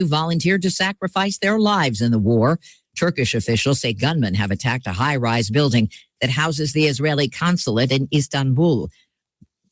who volunteered to sacrifice their lives in the war. Turkish officials say gunmen have attacked a high-rise building that houses the Israeli consulate in Istanbul.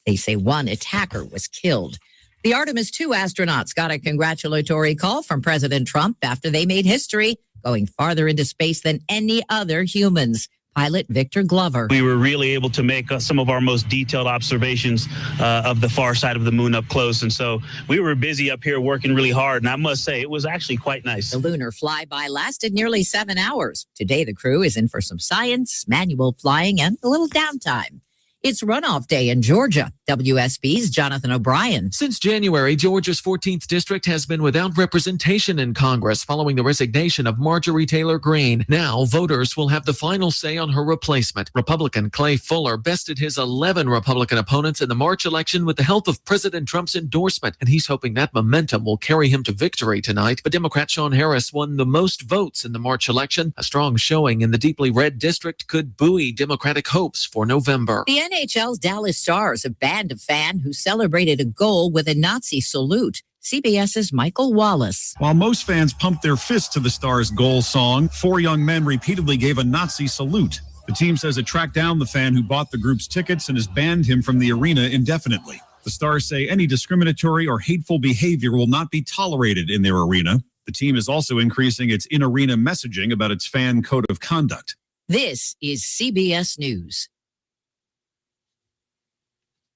They say one attacker was killed. The Artemis II astronauts got a congratulatory call from President Trump after they made history, going farther into space than any other humans. Pilot Victor Glover. We were really able to make some of our most detailed observations of the far side of the moon up close. And so we were busy up here working really hard. And I must say, it was actually quite nice. The lunar flyby lasted nearly 7 hours. Today, the crew is in for some science, manual flying, and a little downtime. It's runoff day in Georgia. WSB's Jonathan O'Brien. Since January, Georgia's 14th district has been without representation in Congress following the resignation of Marjorie Taylor Greene. Now, voters will have the final say on her replacement. Republican Clay Fuller bested his 11 Republican opponents in the March election with the help of President Trump's endorsement, and he's hoping that momentum will carry him to victory tonight. But Democrat Sean Harris won the most votes in the March election. A strong showing in the deeply red district could buoy Democratic hopes for November. The NHL's Dallas Stars have banned a fan who celebrated a goal with a Nazi salute. CBS's Michael Wallace. While most fans pumped their fists to the Stars' goal song, 4 young men repeatedly gave a Nazi salute. The team says it tracked down the fan who bought the group's tickets and has banned him from the arena indefinitely. The Stars say any discriminatory or hateful behavior will not be tolerated in their arena. The team is also increasing its in-arena messaging about its fan code of conduct. This is CBS News.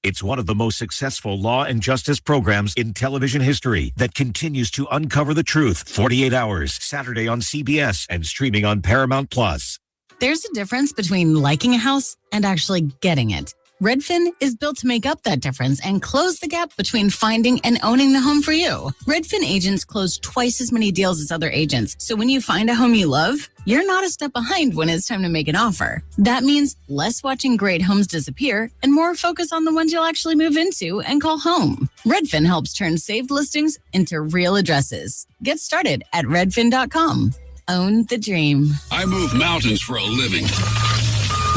It's one of the most successful law and justice programs in television history that continues to uncover the truth. 48 Hours, Saturday on CBS and streaming on Paramount Plus. There's a difference between liking a house and actually getting it. Redfin is built to make up that difference and close the gap between finding and owning the home for you. Redfin agents close twice as many deals as other agents. So when you find a home you love, you're not a step behind when it's time to make an offer. That means less watching great homes disappear and more focus on the ones you'll actually move into and call home. Redfin helps turn saved listings into real addresses. Get started at redfin.com. Own the dream. I move mountains for a living.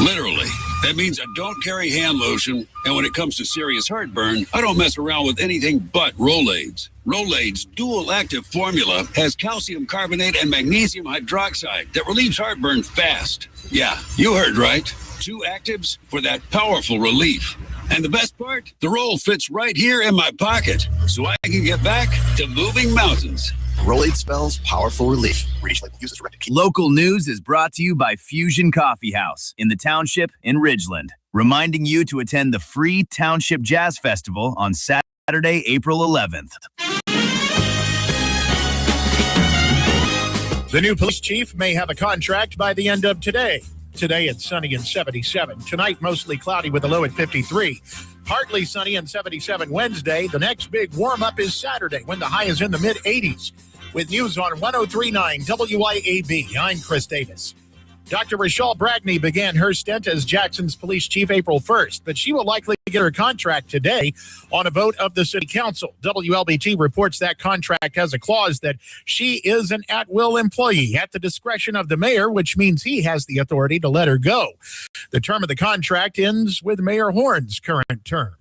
Literally. That means I don't carry hand lotion, and when it comes to serious heartburn, I don't mess around with anything but Rolaids. Rolaids' dual-active formula has calcium carbonate and magnesium hydroxide that relieves heartburn fast. Yeah, you heard right. 2 actives for that powerful relief. And the best part? The roll fits right here in my pocket, so I can get back to moving mountains. Rolade spells powerful relief. Local news is brought to you by Fusion Coffee House in the township in Ridgeland, reminding you to attend the free Township Jazz Festival on Saturday, April 11th. The new police chief may have a contract by the end of today. Today it's sunny and 77. Tonight mostly cloudy with a low at 53. Partly sunny and 77 Wednesday. The next big warm-up is Saturday when the high is in the mid-80s. With news on 103.9 WIAB, I'm Chris Davis. Dr. Rachel Bragney began her stint as Jackson's police chief April 1st, but she will likely get her contract today on a vote of the city council. WLBT reports that contract has a clause that she is an at-will employee at the discretion of the mayor, which means he has the authority to let her go. The term of the contract ends with Mayor Horn's current term.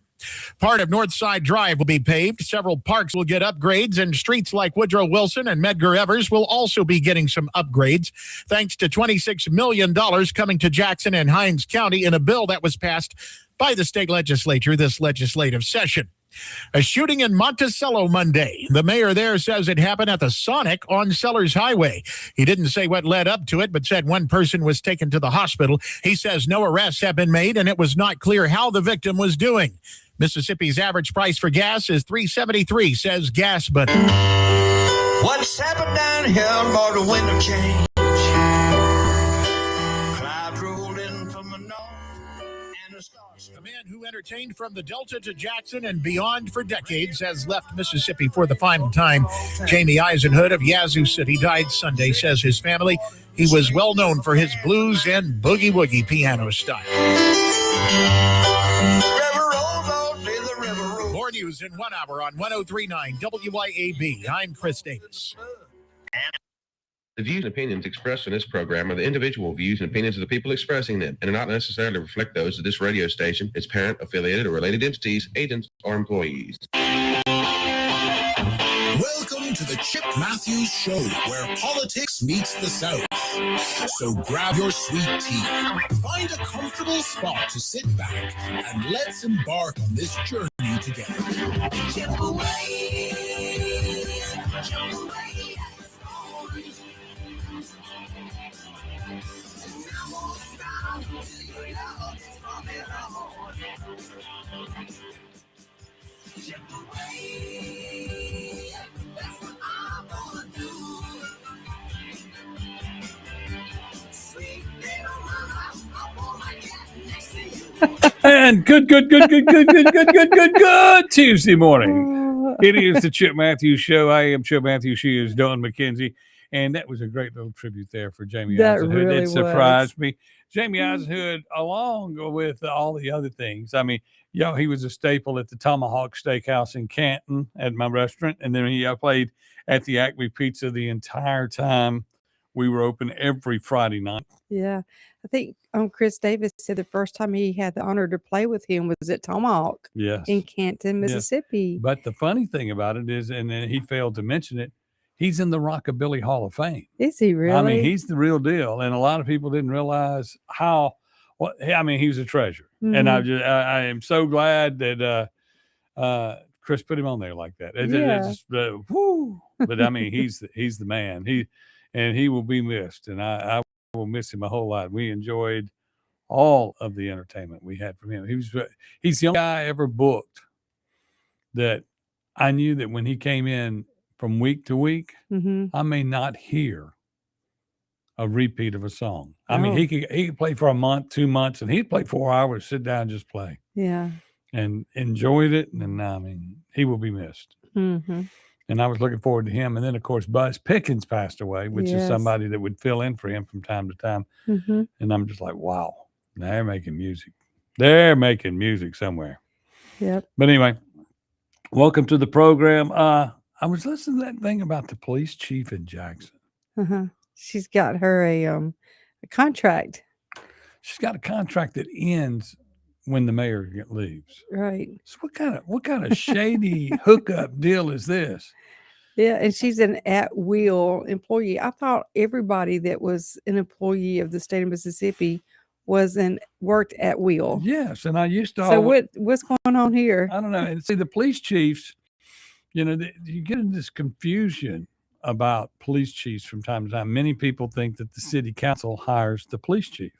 Part of Northside Drive will be paved. Several parks will get upgrades, and streets like Woodrow Wilson and Medgar Evers will also be getting some upgrades, thanks to $26 million coming to Jackson and Hinds County in a bill that was passed by the state legislature this legislative session. A shooting in Monticello Monday. The mayor there says it happened at the Sonic on Sellers Highway. He didn't say what led up to it, but said one person was taken to the hospital. He says no arrests have been made, and it was not clear how the victim was doing. Mississippi's average price for gas is $3.73, says Gas Buddy. What's happened down here, boy, the winter change. Clouds rolled in from the north and the stars. A man who entertained from the Delta to Jackson and beyond for decades has left Mississippi for the final time. Jamie Eisenhood of Yazoo City died Sunday, says his family. He was well known for his blues and boogie-woogie piano style. More news in 1 hour on 103.9 WIAB. I'm Chris Davis. The views and opinions expressed in this program are the individual views and opinions of the people expressing them and do not necessarily reflect those of this radio station, its parent, affiliated, or related entities, agents, or employees. Welcome to the Chip Matthews Show, where politics meets the South. So grab your sweet tea, find a comfortable spot to sit back, and let's embark on this journey together. Chip away, chip away. And good Tuesday morning. It is the Chip Matthews Show. I am Chip Matthews. She is Dawn McKenzie. And that was a great little tribute there for Jamie Eisenhood. Really it surprised me. Jamie Eisenhood, along with all the other things. I mean, he was a staple at the Tomahawk Steakhouse in Canton at my restaurant. And then he played at the Acme Pizza the entire time we were open every Friday night. Yeah. I think Chris Davis said the first time he had the honor to play with him was at Tomahawk in Canton, Mississippi. Yes. But the funny thing about it is, and he failed to mention it, he's in the Rockabilly Hall of Fame. Is he really? I mean, he's the real deal. And a lot of people didn't realize he was a treasure. Mm-hmm. And I am so glad that Chris put him on there like that. But I mean, he's the man. He will be missed. And I will miss him a whole lot. We enjoyed all of the entertainment we had from him. He's the only guy I ever booked that I knew that when he came in from week to week, I may not hear a repeat of a song. I mean, he could play for a month, 2 months, and he'd play 4 hours, sit down and just play. Yeah. And enjoyed it. And I mean, he will be missed. Mm-hmm. And I was looking forward to him. And then, of course, Buzz Pickens passed away, which is somebody that would fill in for him from time to time. Mm-hmm. And I'm just like, wow, they're making music. They're making music somewhere. Yep. But anyway, welcome to the program. I was listening to that thing about the police chief in Jackson. Uh-huh. She's got her a contract. She's got a contract that ends when the mayor leaves. Right. So what kind of shady hookup deal is this? Yeah, and she's an at-will employee. I thought everybody that was an employee of the state of Mississippi worked at will. Yes, and I used to. So what's going on here? I don't know. And see, the police chiefs, you get in this confusion about police chiefs from time to time. Many people think that the city council hires the police chief.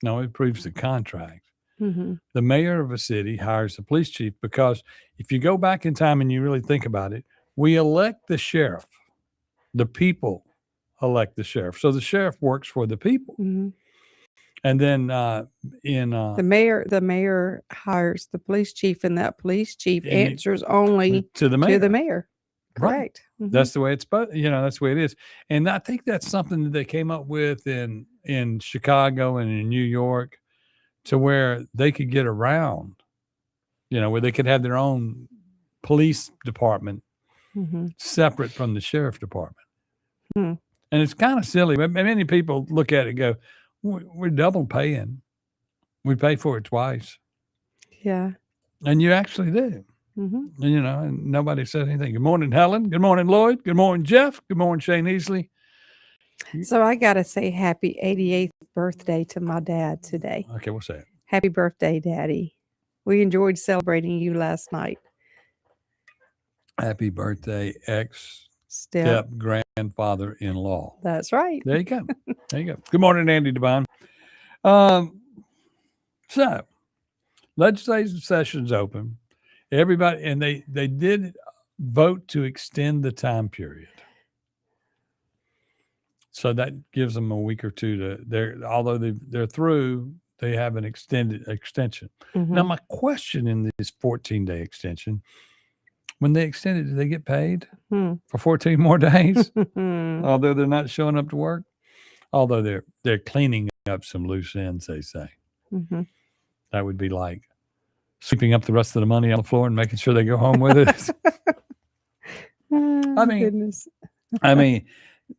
No, it approves the contract. Mm-hmm. The mayor of a city hires the police chief because if you go back in time and you really think about it, we elect the sheriff. The people elect the sheriff. So the sheriff works for the people. Mm-hmm. And then the mayor hires the police chief, and that police chief answers only to the mayor. Correct. Right. Mm-hmm. That's the way that's the way it is. And I think that's something that they came up with in Chicago and in New York, to where they could get around, where they could have their own police department separate from the sheriff department. Mm-hmm. And it's kind of silly, but many people look at it and go, we're double paying. We pay for it twice. Yeah. And you actually do. Mm-hmm. And nobody says anything. Good morning, Helen. Good morning, Lloyd. Good morning, Jeff. Good morning, Shane Easley. So I got to say happy 88th birthday to my dad today. Okay, what's that? Happy birthday, Daddy. We enjoyed celebrating you last night. Happy birthday, ex-step grandfather-in-law. That's right. There you go. There you go. Good morning, Andy Devine. So, legislative session's open. Everybody, and they did vote to extend the time period. So that gives them a week or two although they're through, they have an extension. Mm-hmm. Now, my question in this 14-day extension, when they extended, did they get paid for 14 more days? Although they're not showing up to work? Although they're cleaning up some loose ends, they say. Mm-hmm. That would be like sweeping up the rest of the money on the floor and making sure they go home with it. I mean,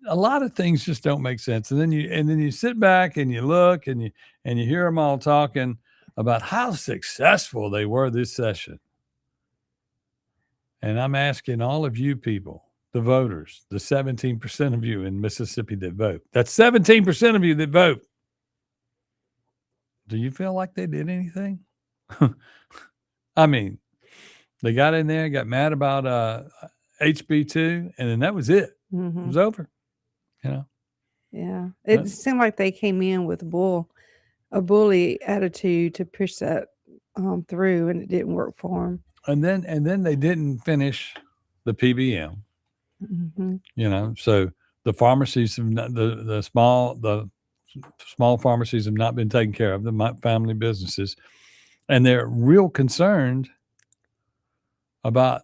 a lot of things just don't make sense. And then you sit back and you look and you hear them all talking about how successful they were this session. And I'm asking all of you people, the voters, the 17% of you in Mississippi that vote. That's 17% of you that vote. Do you feel like they did anything? I mean, they got in there, got mad about HB2, and then that was it. It was over. Yeah. It seemed like they came in with a bully attitude to push that through, and it didn't work for them. And then they didn't finish the PBM. So the pharmacies have not, the small pharmacies have not been taken care of, the family businesses, and they're real concerned about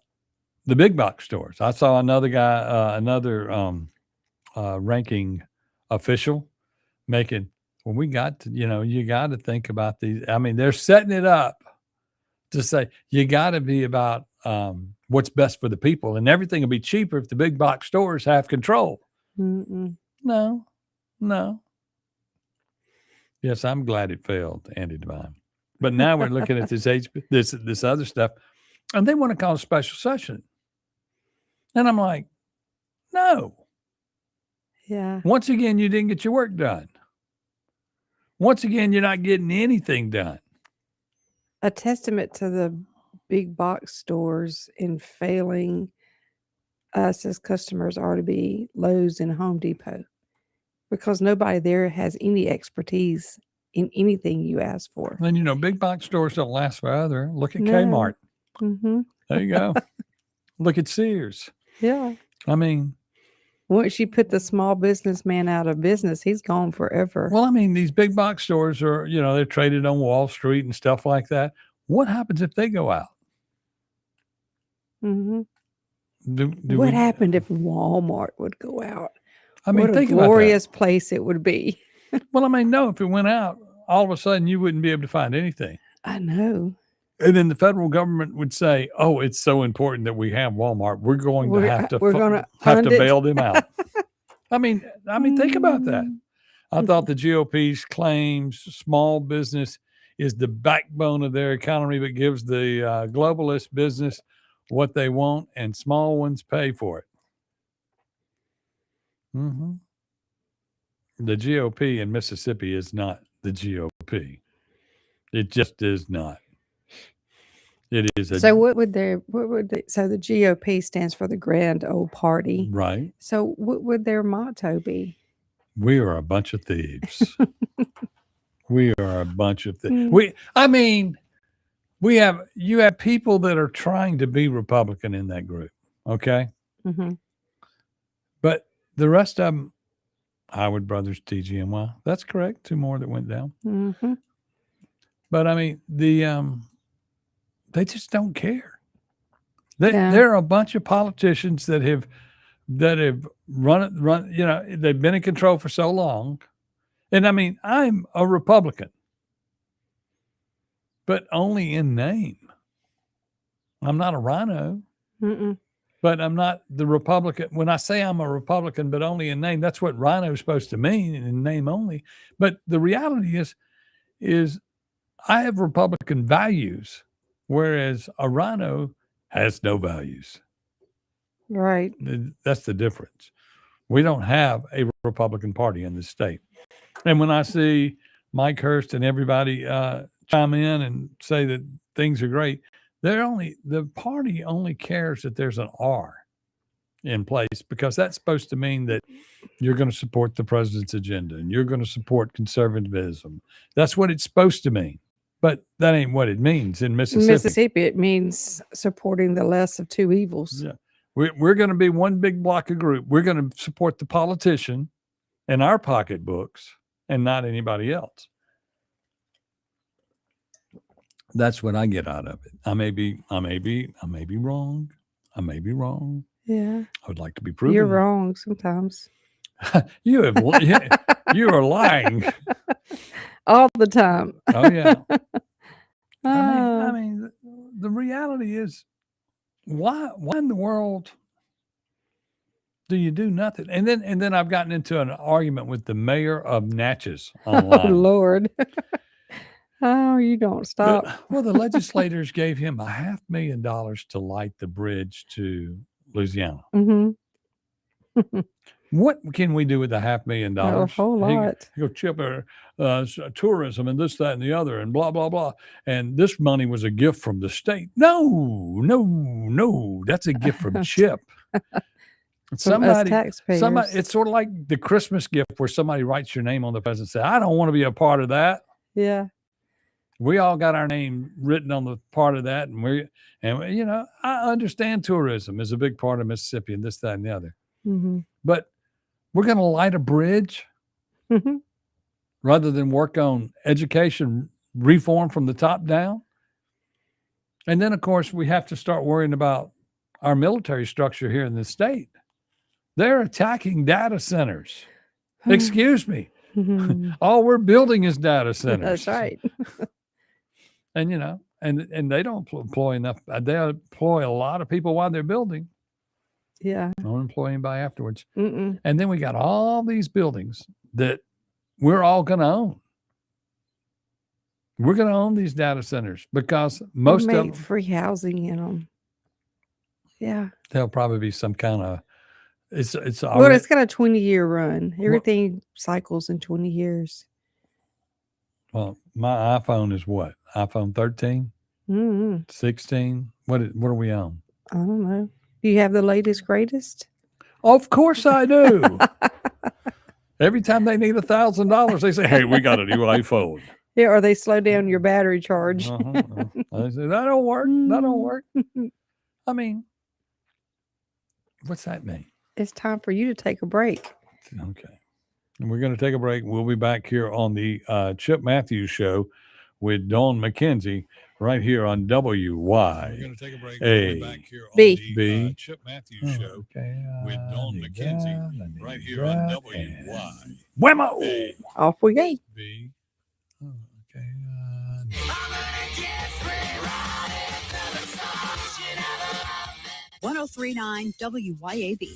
the big box stores. I saw another guy, ranking official making, well, we got to, you got to think about these. I mean, they're setting it up to say you got to be about what's best for the people, and everything will be cheaper if the big box stores have control. No. Yes, I'm glad it failed, Andy Devine. But now we're looking at this other stuff, and they want to call a special session. And I'm like, no. Yeah. Once again, you didn't get your work done. Once again, you're not getting anything done. A testament to the big box stores in failing us as customers are to be Lowe's and Home Depot, because nobody there has any expertise in anything you ask for. And big box stores don't last forever. Look at No. Kmart. Mm-hmm. There you go. Look at Sears. Yeah. I mean, once you put the small businessman out of business, he's gone forever. Well, I mean, these big box stores are, they're traded on Wall Street and stuff like that. What happens if they go out? What happened if Walmart would go out? I mean, what think a about glorious place it would be. Well, I mean, no, if it went out, all of a sudden you wouldn't be able to find anything. I know. And then the federal government would say, "Oh, it's so important that we have Walmart. We're going to have to bail them out." I mean, think about that. I thought the GOP's claims small business is the backbone of their economy, but gives the globalist business what they want, and small ones pay for it. The GOP in Mississippi is not the GOP. It just is not. It is. So so the GOP stands for the Grand Old Party. Right. So what would their motto be? We are a bunch of thieves. We are a bunch of thieves. You have people that are trying to be Republican in that group. Okay. But the rest of them, Howard Brothers, TGNY, that's correct. 2 more that went down. But I mean, they just don't care. There are a bunch of politicians that have run. They've been in control for so long, and I mean, I'm a Republican, but only in name. I'm not a rhino, but I'm not the Republican. When I say I'm a Republican, but only in name, that's what rhino is supposed to mean, in name only. But the reality is I have Republican values, whereas a rhino has no values. Right. That's the difference. We don't have a Republican Party in this state. And when I see Mike Hurst and everybody chime in and say that things are great, the party only cares that there's an R in place, because that's supposed to mean that you're going to support the president's agenda and you're going to support conservatism. That's what it's supposed to mean. But that ain't what it means in Mississippi. In Mississippi, it means supporting the less of two evils. Yeah. We're going to be one big block of group. We're going to support the politician in our pocketbooks and not anybody else. That's what I get out of it. I may be wrong. I may be wrong. Yeah. I would like to be proven. You're wrong sometimes. You are lying all the time. Oh yeah. I mean, the reality is, why in the world do you do nothing? And then I've gotten into an argument with the mayor of Natchez online. Oh Lord. Oh, you don't stop. Well, the legislators gave him $500,000 to light the bridge to Louisiana. What can we do with the $500,000? A whole lot. Go chip tourism and this, that, and the other, and blah, blah, blah. And this money was a gift from the state. No. That's a gift from Chip. Somebody, it's sort of like the Christmas gift where somebody writes your name on the present and says, I don't want to be a part of that. Yeah. We all got our name written on the part of that. And I understand tourism is a big part of Mississippi and this, that, and the other. Mm-hmm. But we're going to light a bridge rather than work on education reform from the top down. And then, of course, we have to start worrying about our military structure here in the state. They're attacking data centers. Excuse me. All we're building is data centers. That's right. And, and they don't employ enough. They employ a lot of people while they're building. Yeah. Don't employ anybody afterwards. Mm-mm. And then we got all these buildings that we're all going to own. We're going to own these data centers because most of them, free housing in them. Yeah. There'll probably be some kind of, it's it's got a 20-year run. Everything cycles in 20 years. Well, my iPhone is what? iPhone 13? 16? What are we on? I don't know. Do you have the latest, greatest? Of course I do. Every time they need $1,000, they say, hey, we got a new iPhone. Yeah, or they slow down your battery charge. I say, that don't work. That don't work. I mean, what's that mean? It's time for you to take a break. Okay. And we're going to take a break. We'll be back here on the Chip Matthews Show with Dawn McKenzie right here on WY. We're going to take a break. We'll be back here on the Chip Matthews Show with Dawn McKenzie right here on WY. Whammo! Off we go. B. Oh, okay. 1039 WYAB.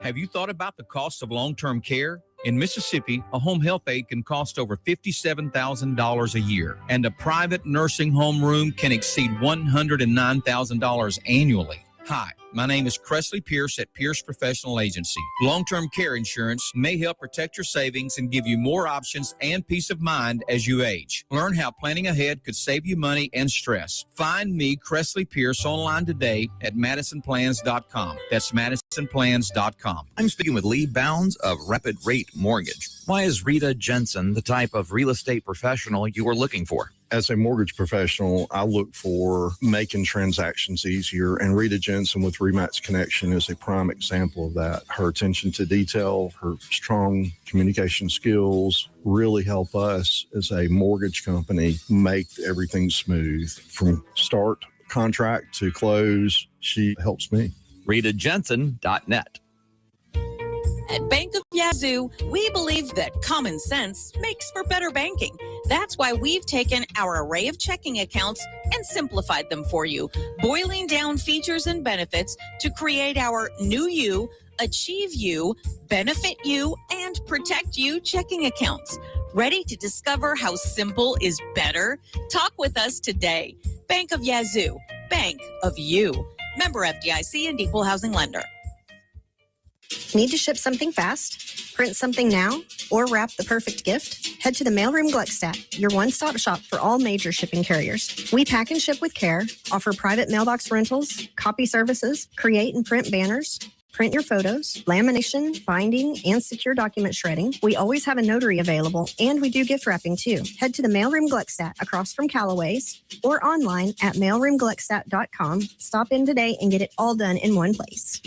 Have you thought about the cost of long-term care? In Mississippi, a home health aide can cost over $57,000 a year, and a private nursing home room can exceed $109,000 annually. Hi, my name is Cressley Pierce at Pierce Professional Agency. Long-term care insurance may help protect your savings and give you more options and peace of mind as you age. Learn how planning ahead could save you money and stress. Find me, Cressley Pierce, online today at MadisonPlans.com. That's MadisonPlans.com. I'm speaking with Lee Bounds of Rapid Rate Mortgage. Why is Rita Jensen the type of real estate professional you are looking for? As a mortgage professional, I look for making transactions easier, and Rita Jensen with Remax Connection is a prime example of that. Her attention to detail, her strong communication skills really help us as a mortgage company make everything smooth from start contract to close. She helps me. RitaJensen.net. At Bank of Yazoo, we believe that common sense makes for better banking. That's why we've taken our array of checking accounts and simplified them for you, boiling down features and benefits to create our New You, Achieve You, Benefit You, and Protect You checking accounts. Ready to discover how simple is better? Talk with us today. Bank of Yazoo, Bank of You. Member FDIC and Equal Housing Lender. Need to ship something fast, print something now, or wrap the perfect gift? Head to the Mailroom Gluckstadt, your one-stop shop for all major shipping carriers. We pack and ship with care, offer private mailbox rentals, copy services, create and print banners, print your photos, lamination, binding, and secure document shredding. We always have a notary available, and we do gift wrapping too. Head to the Mailroom Gluckstadt across from Callaway's or online at mailroomgluckstadt.com. Stop in today and get it all done in one place.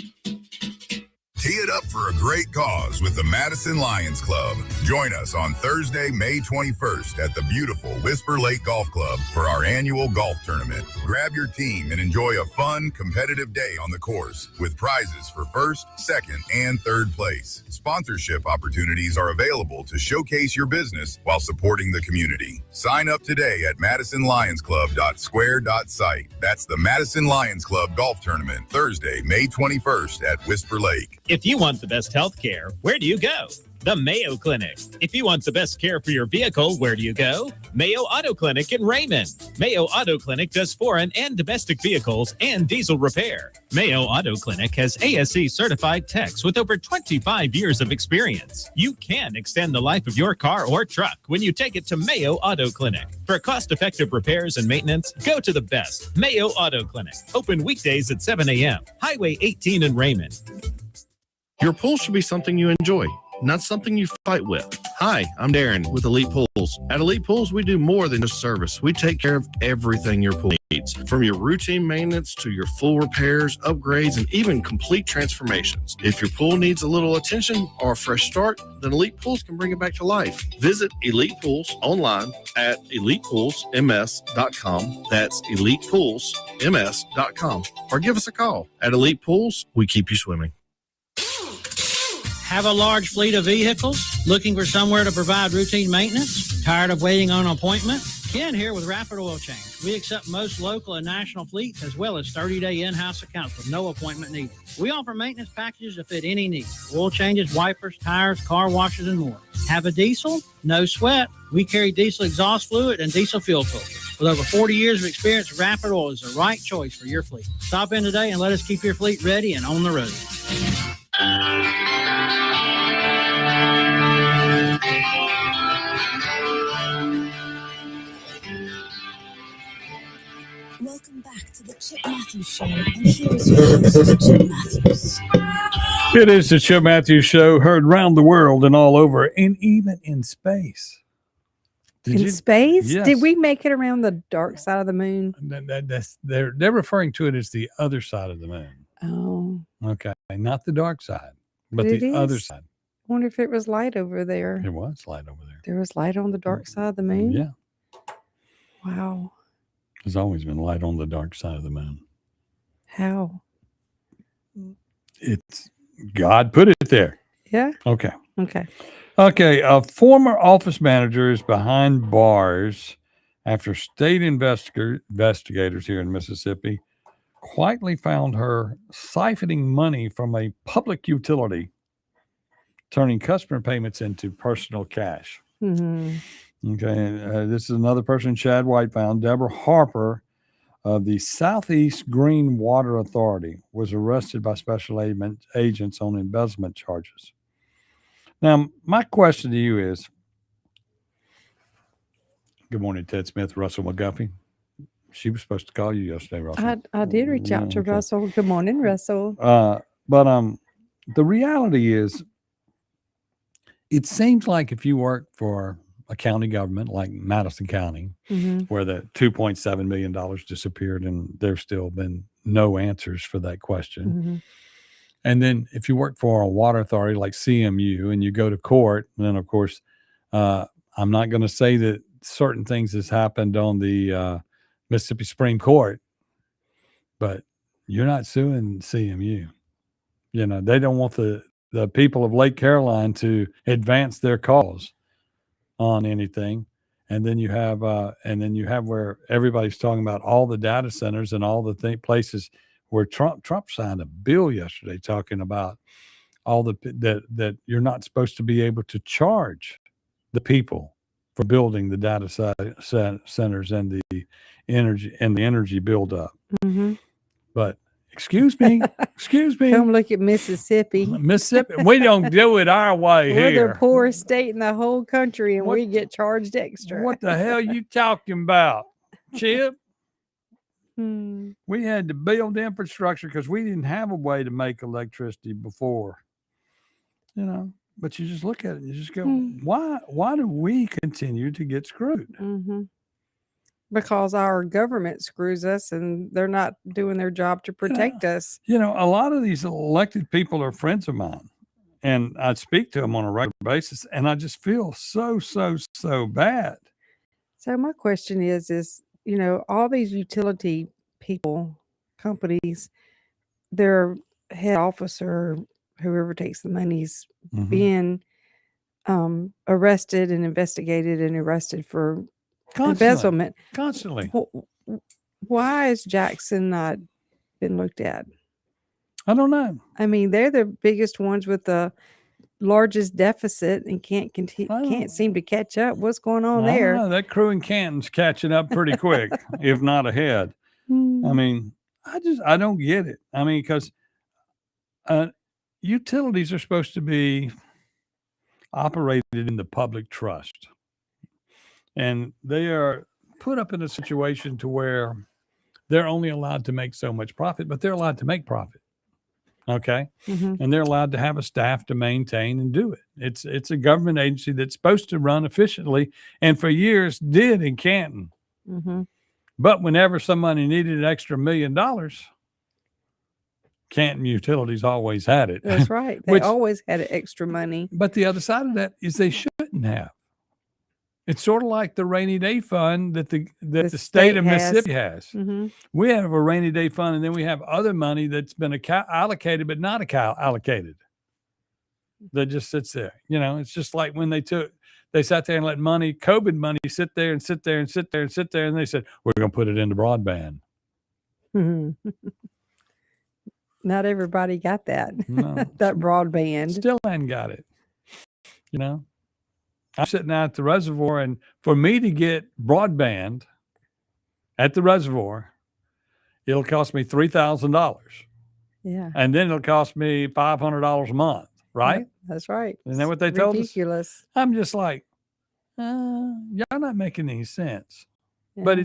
Tee it up for a great cause with the Madison Lions Club. Join us on Thursday, May 21st at the beautiful Whisper Lake Golf Club for our annual golf tournament. Grab your team and enjoy a fun, competitive day on the course with prizes for first, second, and third place. Sponsorship opportunities are available to showcase your business while supporting the community. Sign up today at MadisonLionsClub.square.site. That's the Madison Lions Club Golf Tournament, Thursday, May 21st at Whisper Lake. If you want the best health care, where do you go? The Mayo Clinic. If you want the best care for your vehicle, where do you go? Mayo Auto Clinic in Raymond. Mayo Auto Clinic does foreign and domestic vehicles and diesel repair. Mayo Auto Clinic has ASE certified techs with over 25 years of experience. You can extend the life of your car or truck when you take it to Mayo Auto Clinic. For cost-effective repairs and maintenance, go to the best, Mayo Auto Clinic. Open weekdays at 7 a.m. Highway 18 in Raymond. Your pool should be something you enjoy, not something you fight with. Hi, I'm Darren with Elite Pools. At Elite Pools, we do more than just service. We take care of everything your pool needs, from your routine maintenance to your full repairs, upgrades, and even complete transformations. If your pool needs a little attention or a fresh start, then Elite Pools can bring it back to life. Visit Elite Pools online at elitepoolsms.com. That's elitepoolsms.com. Or give us a call. At Elite Pools, we keep you swimming. Have a large fleet of vehicles? Looking for somewhere to provide routine maintenance? Tired of waiting on an appointment? Ken here with Rapid Oil Change. We accept most local and national fleets as well as 30-day in-house accounts with no appointment needed. We offer maintenance packages to fit any need. Oil changes, wipers, tires, car washes, and more. Have a diesel? No sweat. We carry diesel exhaust fluid and diesel fuel filters. With over 40 years of experience, Rapid Oil is the right choice for your fleet. Stop in today and let us keep your fleet ready and on the road. Welcome back to the Chip Matthews Show, and here is your host, Chip Matthews. It is the Chip Matthews Show, heard around the world and all over, and even in space. Space? Yes. Did we make it around the dark side of the moon? They're referring to it as the other side of the moon. Oh. Okay, not the dark side, but It the other is? side. I wonder if it was light over there. It was light over there. There was light on the dark side of the moon? Yeah. Wow. There's always been light on the dark side of the moon. How? It's God put it there. Yeah? Okay. Okay. Okay. A former office manager is behind bars after state investigators here in Mississippi quietly found her siphoning money from a public utility, turning customer payments into personal cash. Mm-hmm. Okay, this is another person Chad White found. Deborah Harper of the Southeast Green Water Authority was arrested by special agents on embezzlement charges. Now, my question to you is, good morning, Ted Smith, Russell McGuffey. She was supposed to call you yesterday, Russell. I did reach out to Okay. Russell. Good morning, Russell. But the reality is, it seems like if you work for a county government like Madison County, Mhm. where the $2.7 million disappeared and there's still been no answers for that question. Mhm. And then if you work for a water authority like CMU and you go to court, then of course, I'm not going to say that certain things has happened on the Mississippi Supreme Court, but you're not suing CMU. You know, they don't want the people of Lake Caroline to advance their cause on anything. And then you have where everybody's talking about all the data centers and all the places where Trump signed a bill yesterday talking about all that you're not supposed to be able to charge the people for building the data centers and the energy buildup. Mm-hmm. But excuse me. Come look at Mississippi. Mississippi, we don't do it our way We're here. the poorest state in the whole country, and we get charged extra. What the hell you talking about, Chip? Hmm. We had to build infrastructure because we didn't have a way to make electricity before. You know, but you just look at it and you just go, why do we continue to get screwed? Mm-hmm. Because our government screws us and they're not doing their job to protect us. You know, a lot of these elected people are friends of mine, and I speak to them on a regular basis, and I just feel so bad. So my question is, you know, all these utility people, companies, their head officer, whoever takes the money's Mhm. being arrested and investigated and arrested for embezzlement. Constantly. Why is Jackson not been looked at? I don't know. I mean, they're the biggest ones with the largest deficit and can't seem to catch up. What's going on I don't there? know. That crew in Canton's catching up pretty quick, if not ahead. I mean, I don't get it. I mean, because utilities are supposed to be operated in the public trust, and they are put up in a situation to where they're only allowed to make so much profit, but they're allowed to make profit. Okay. And they're allowed to have a staff to maintain and do it. It's a government agency that's supposed to run efficiently, and for years did in Canton. But whenever somebody needed an extra $1 million, Canton Utilities always had it. That's right. They always had extra money. But the other side of that is they shouldn't have. It's sort of like the rainy day fund that the state of Mississippi has. We have a rainy day fund, and then we have other money that's been allocated but not allocated. That just sits there. You know, it's just like when they sat there and let COVID money sit there and sit there and sit there and sit there, and they said, we're going to put it into broadband. Not everybody got that. No. That broadband. Still hadn't got it. You know? I'm sitting out at the reservoir, and for me to get broadband at the reservoir, it'll cost me $3,000. Yeah. And then it'll cost me $500 a month, right? Yep, that's right. Isn't that what they told us? Ridiculous. I'm just like, y'all not making any sense. But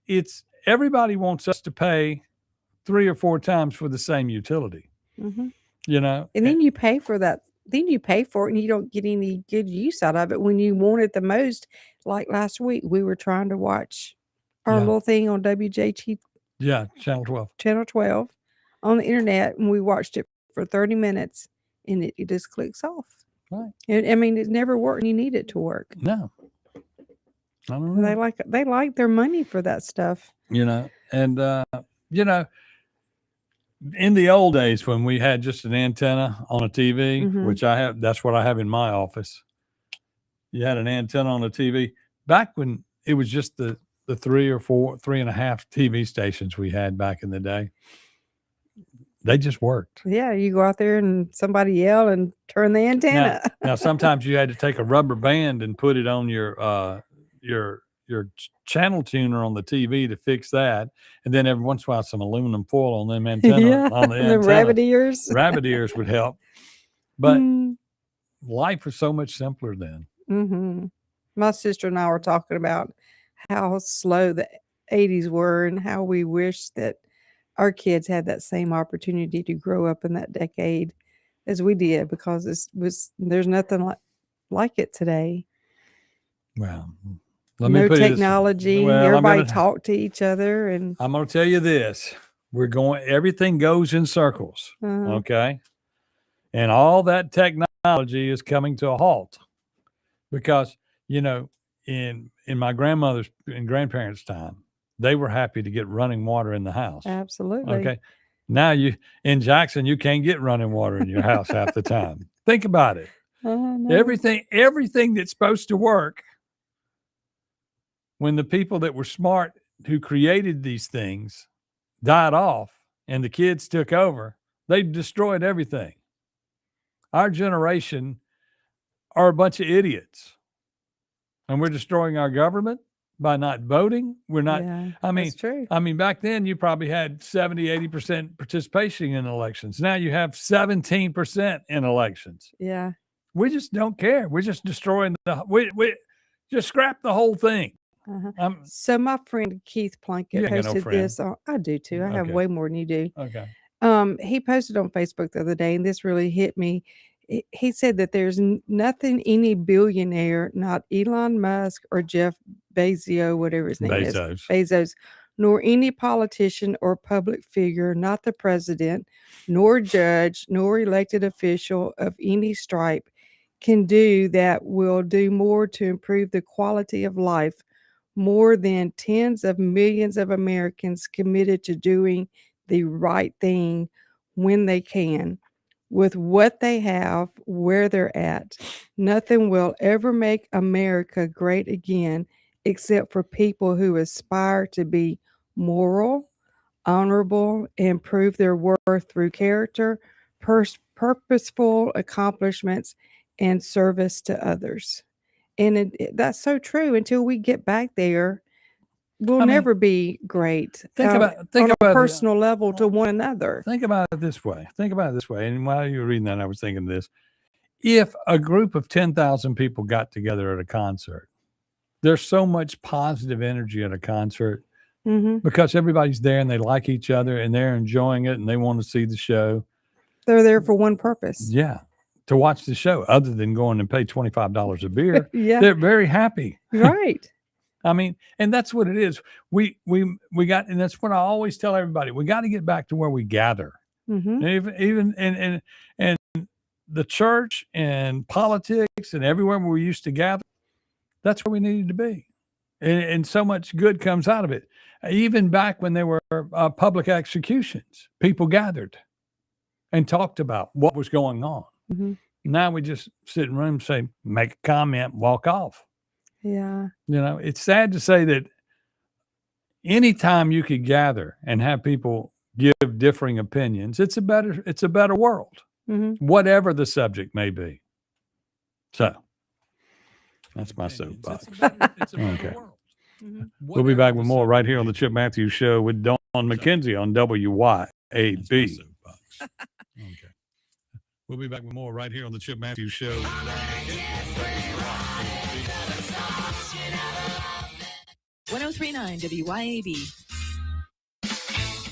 it's everybody wants us to pay 3 or 4 times for the same utility. You know? And then you pay for that. Then you pay for it and you don't get any good use out of it when you want it the most. Like last week, we were trying to watch our little thing on WJT. Yeah, Channel 12. Channel 12 on the internet, and we watched it for 30 minutes, and it just clicks off. Right. I mean, it never worked, and you need it to work. No. I don't know. They like their money for that stuff. You know, and, you know, in the old days when we had just an antenna on a TV, which that's what I have in my office. You had an antenna on a TV. Back when it was just the 3 or 4, 3.5 TV stations we had back in the day, they just worked. Yeah, you go out there and somebody yell and turn the antenna. Now sometimes you had to take a rubber band and put it on your channel tuner on the TV to fix that, and then every once in a while some aluminum foil on them antenna on the antenna. The rabbit ears. Rabbit ears would help, but life was so much simpler then. My sister and I were talking about how slow the 80s were and how we wish that our kids had that same opportunity to grow up in that decade as we did, because there's nothing like it today. Well, no technology. Everybody talk to each other, and I'm going to tell you this: everything goes in circles, okay? And all that technology is coming to a halt because, you know, in my grandmother's and grandparents' time, they were happy to get running water in the house. Absolutely. Okay. Now in Jackson, you can't get running water in your house half the time. Think about it. No. Everything that's supposed to work, when the people that were smart who created these things died off and the kids took over, they destroyed everything. Our generation are a bunch of idiots, and we're destroying our government by not voting. We're not, that's true. I mean, back then you probably had 70, 80% participation in elections. Now you have 17% in elections. Yeah. We just don't care. We're just destroying we just scrap the whole thing. So my friend Keith Plunkett posted this. I do too. I have way more than you do. Okay. He posted on Facebook the other day, and this really hit me. He said that there's nothing any billionaire, not Elon Musk or Jeff Bezos, whatever his name is, Bezos, nor any politician or public figure, not the president, nor judge, nor elected official of any stripe, can do that will do more to improve the quality of life more than tens of millions of Americans committed to doing the right thing when they can, with what they have, where they're at. Nothing will ever make America great again except for people who aspire to be moral, honorable, and prove their worth through character, purposeful accomplishments, and service to others. And that's so true. Until we get back there, we'll never be great on a personal level to one another. Think about it this way. And while you were reading that, I was thinking this. If a group of 10,000 people got together at a concert, there's so much positive energy at a concert because everybody's there and they like each other and they're enjoying it and they want to see the show. They're there for one purpose. Yeah. To watch the show, other than going and pay $25 a beer. Yeah. They're very happy. Right. I mean, and that's what it is. We got, and that's what I always tell everybody. We got to get back to where we gather. Even and the church and politics and everywhere we used to gather, that's where we needed to be. And so much good comes out of it. Even back when there were public executions, people gathered and talked about what was going on. Now we just sit in rooms, say, make a comment, walk off. Yeah. You know, it's sad to say that anytime you could gather and have people give differing opinions, it's a better world, whatever the subject may be. So that's my soapbox. Okay. We'll be back with more right here on the Chip Matthews Show with Dawn McKenzie on WYAB. Okay. We'll be back with more right here on the Chip Matthews Show. 1039 WYAB.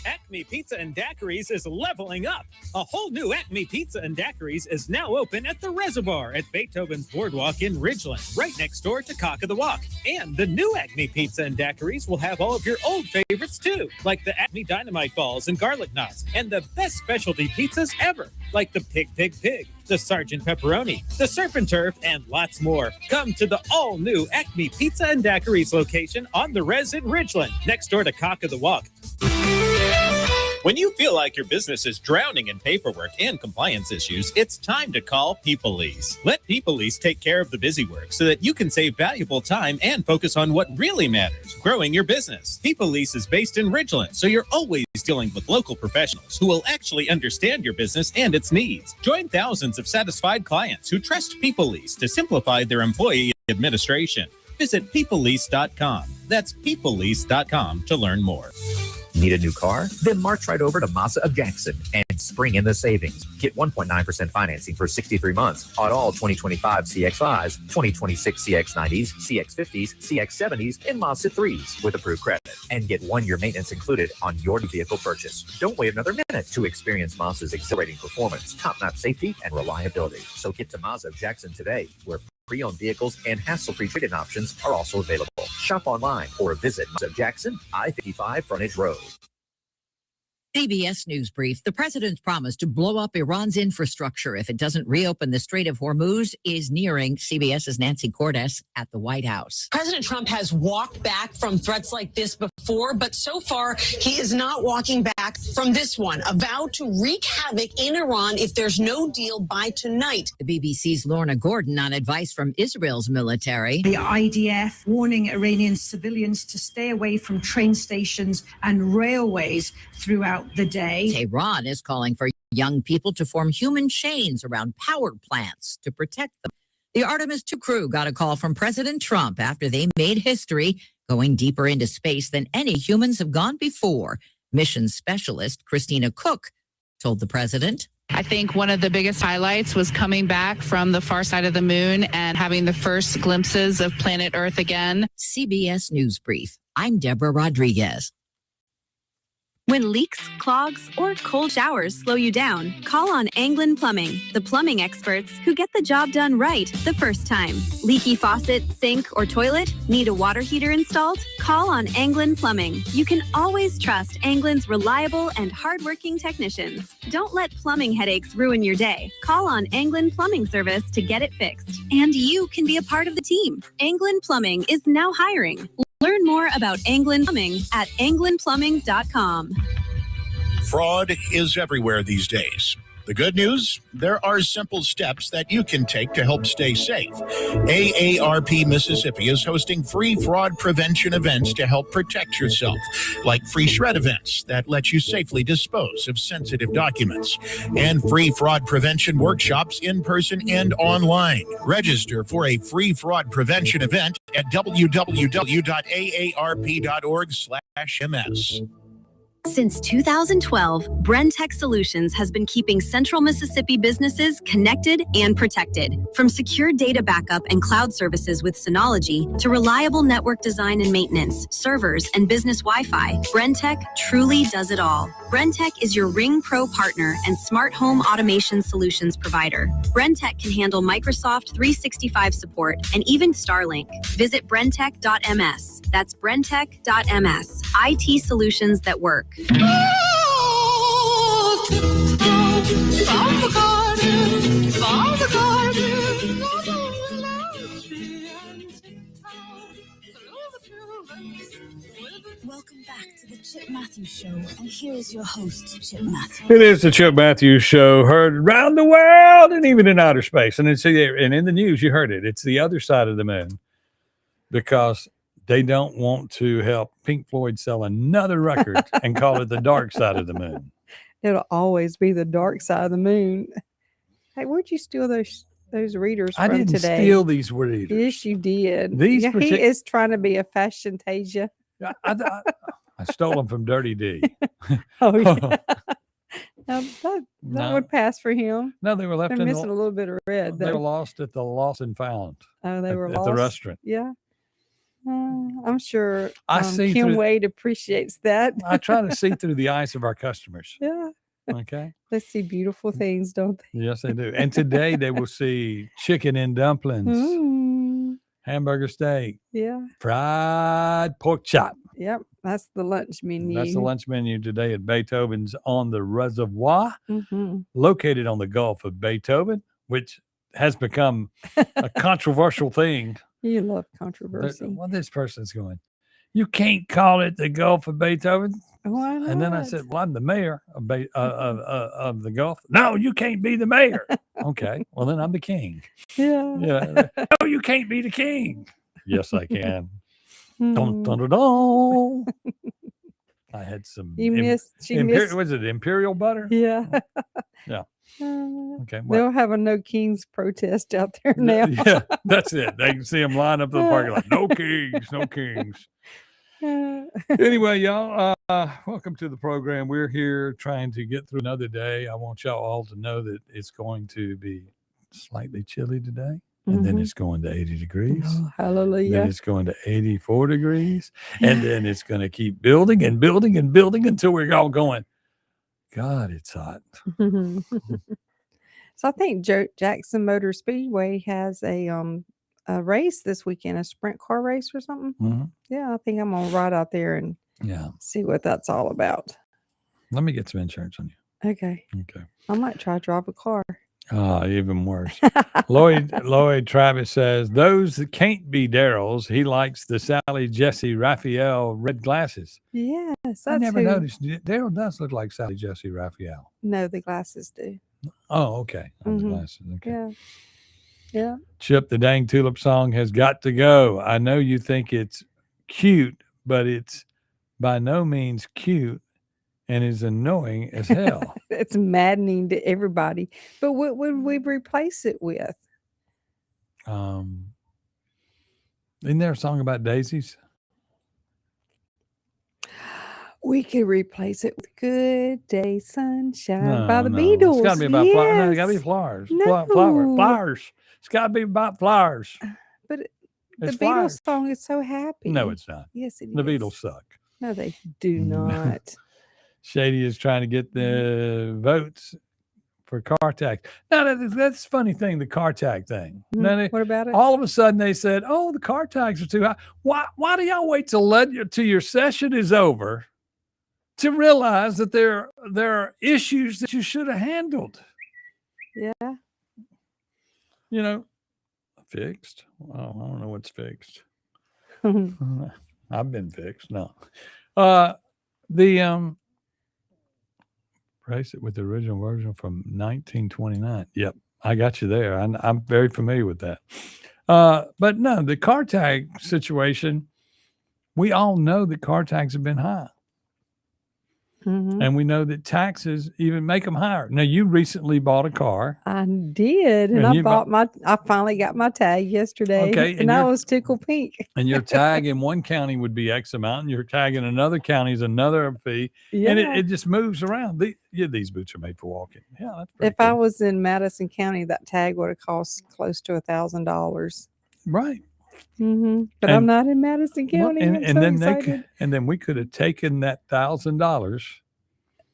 Acme Pizza and Daiquiris is leveling up. A whole new Acme Pizza and Daiquiris is now open at the Reservoir at Beethoven's Boardwalk in Ridgeland, right next door to Cock of the Walk. And the new Acme Pizza and Daiquiris will have all of your old favorites too, like the Acme Dynamite Balls and Garlic Knots, and the best specialty pizzas ever, like the Pig, the Sergeant Pepperoni, the Surf and Turf, and lots more. Come to the all-new Acme Pizza and Daiquiris location on the Res in Ridgeland, next door to Cock of the Walk. When you feel like your business is drowning in paperwork and compliance issues, it's time to call Peoplease. Let Peoplease take care of the busy work so that you can save valuable time and focus on what really matters, growing your business. Peoplease is based in Ridgeland, so you're always dealing with local professionals who will actually understand your business and its needs. Join thousands of satisfied clients who trust Peoplease to simplify their employee administration. Visit peoplease.com. That's peoplease.com to learn more. Need a new car? Then march right over to Mazda of Jackson and spring in the savings. Get 1.9% financing for 63 months on all 2025 CX-5s, 2026 CX-90s, CX-50s, CX-70s, and Mazda 3s with approved credit. And get 1-year maintenance included on your vehicle purchase. Don't wait another minute to experience Mazda's exhilarating performance, top-notch safety, and reliability. So get to Mazda of Jackson today, where pre-owned vehicles and hassle-free trade-in options are also available. Shop online or visit Mazda of Jackson, I-55 Frontage Road. CBS News Brief. The president's promise to blow up Iran's infrastructure if it doesn't reopen the Strait of Hormuz is nearing. CBS's Nancy Cordes at the White House. President Trump has walked back from threats like this before, but so far he is not walking back from this one, a vow to wreak havoc in Iran if there's no deal by tonight. The BBC's Lorna Gordon on advice from Israel's military. The IDF warning Iranian civilians to stay away from train stations and railways throughout the day. Tehran is calling for young people to form human chains around power plants to protect them. The Artemis II crew got a call from President Trump after they made history, going deeper into space than any humans have gone before. Mission specialist Christina Cook told the president, I think one of the biggest highlights was coming back from the far side of the moon and having the first glimpses of planet Earth again. CBS News Brief. I'm Deborah Rodriguez. When leaks, clogs, or cold showers slow you down, call on Anglin Plumbing, the plumbing experts who get the job done right the first time. Leaky faucet, sink, or toilet? Need a water heater installed? Call on Anglin Plumbing. You can always trust Anglin's reliable and hardworking technicians. Don't let plumbing headaches ruin your day. Call on Anglin Plumbing Service to get it fixed. And you can be a part of the team. Anglin Plumbing is now hiring. Learn more about Anglin Plumbing at anglinplumbing.com. Fraud is everywhere these days. The good news, there are simple steps that you can take to help stay safe. AARP Mississippi is hosting free fraud prevention events to help protect yourself, like free shred events that let you safely dispose of sensitive documents, and free fraud prevention workshops in person and online. Register for a free fraud prevention event at www.aarp.org/ms. Since 2012, Brentech Solutions has been keeping Central Mississippi businesses connected and protected. From secure data backup and cloud services with Synology to reliable network design and maintenance, servers, and business Wi-Fi, Brentech truly does it all. Brentech is your Ring Pro partner and smart home automation solutions provider. Brentech can handle Microsoft 365 support and even Starlink. Visit brentech.ms. That's brentech.ms. IT solutions that work. Welcome back to the Chip Matthews Show, and here is your host, Chip Matthews. It is the Chip Matthews Show, heard around the world and even in outer space. And in the news, you heard it. It's the other side of the moon because they don't want to help Pink Floyd sell another record and call it the dark side of the moon. It'll always be the dark side of the moon. Hey, where'd you steal those readers from today? I didn't steal these readers. Yes, you did. He is trying to be a fashiontasia. I stole them from Dirty D. Oh, yeah. that would pass for him. No, they were left They're missing a little bit of red. They were lost at the Lost and Found. Oh, they were at lost the restaurant. Yeah. I'm sure see Kim through- Wade appreciates that. I try to see through the eyes of our customers. Yeah. Okay. They see beautiful things, don't they? Yes, they do. And today they will see chicken and dumplings, hamburger steak, fried pork chop. Yep. That's the lunch menu. That's the lunch menu today at Beethoven's on the Reservoir, located on the Gulf of Beethoven, which has become a controversial thing. You love controversy. Well, this person's going, you can't call it the Gulf of Beethoven. Why not? And then I said, well, I'm the mayor of the Gulf. No, you can't be the mayor. Okay, well, then I'm the king. Yeah. No, you can't be the king. Yes, I can. Dun, dun, dun, dun. I had some. You missed. Was it Imperial butter? Yeah. Yeah. Okay. They'll have a no kings protest out there now. Yeah, that's it. They can see them line up in the parking lot. No kings, no kings. Anyway, y'all, welcome to the program. We're here trying to get through another day. I want y'all all to know that it's going to be slightly chilly today. And then it's going to 80 degrees. Oh, hallelujah. Then it's going to 84 degrees. And then it's going to keep building and building and building until we're all going, God, it's hot. So I think Jackson Motor Speedway has a race this weekend, a sprint car race or something. Yeah, I think I'm going to ride out there and see what that's all about. Let me get some insurance on you. Okay. Okay. I might try to drive a car. Oh, even worse. Lloyd Travis says, those that can't be Daryl's, he likes the Sally Jesse Raphael red glasses. Yes. I never noticed. Daryl does look like Sally Jesse Raphael. No, the glasses do. Oh, okay. The glasses. Okay. Yeah. Yeah. Chip, the dang tulip song has got to go. I know you think it's cute, but it's by no means cute and is annoying as hell. It's maddening to everybody. But what would we replace it with? Isn't there a song about daisies? We could replace it with Good Day Sunshine by the Beatles. It's got to be about flowers. No, it's got to be flowers. Flowers. It's got to be about flowers. But the Beatles song is so happy. No, it's not. Yes, it is. The Beatles suck. No, they do not. Shady is trying to get the votes for car tax. Now, that's a funny thing, the car tax thing. What about it? All of a sudden they said, oh, the car tax are too high. Why do y'all wait till your session is over to realize that there are issues that you should have handled? Yeah. You know, fixed. Oh, I don't know what's fixed. I've been fixed. No. Replace it with the original version from 1929. Yep, I got you there. I'm very familiar with that. But no, the car tag situation, we all know that car tags have been high. Mhm. And we know that taxes even make them higher. Now, you recently bought a car. I did, and I finally got my tag yesterday. Okay, and I was tickled pink. And your tag in one county would be X amount, and your tag in another county is another fee. And Yeah. it just moves around. These boots are made for walking. Yeah, that's pretty If I was in Madison County, that tag would have cost close to $1,000. right. But I'm not in Madison County. I'm so then excited. and then we could have taken that $1,000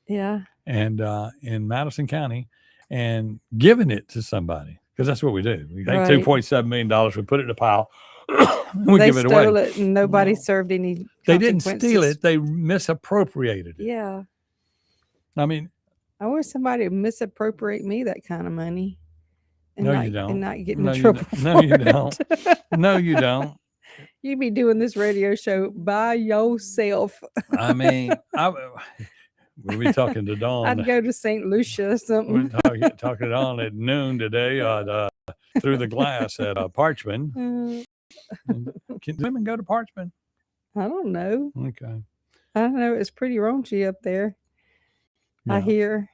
Yeah. and in Madison County and given it to somebody, because that's what we do. We take Right. $2.7 million, we put it in a pile, and we They give it away. stole it, and nobody served any. They didn't steal consequences. it; they misappropriated it. Yeah. I mean, I wish somebody would misappropriate me that kind of money. And no, not, you don't. And not get in no, trouble. no, you for don't. it. No, you don't. You be doing this radio show by yourself. I mean, we'll be talking to Dawn. I'd go to St. Lucia or something. We're talking to Dawn at noon today through the glass at Parchman. Can women go to Parchman? I don't know. Okay. I don't know. It's pretty raunchy up there. I Yeah. hear.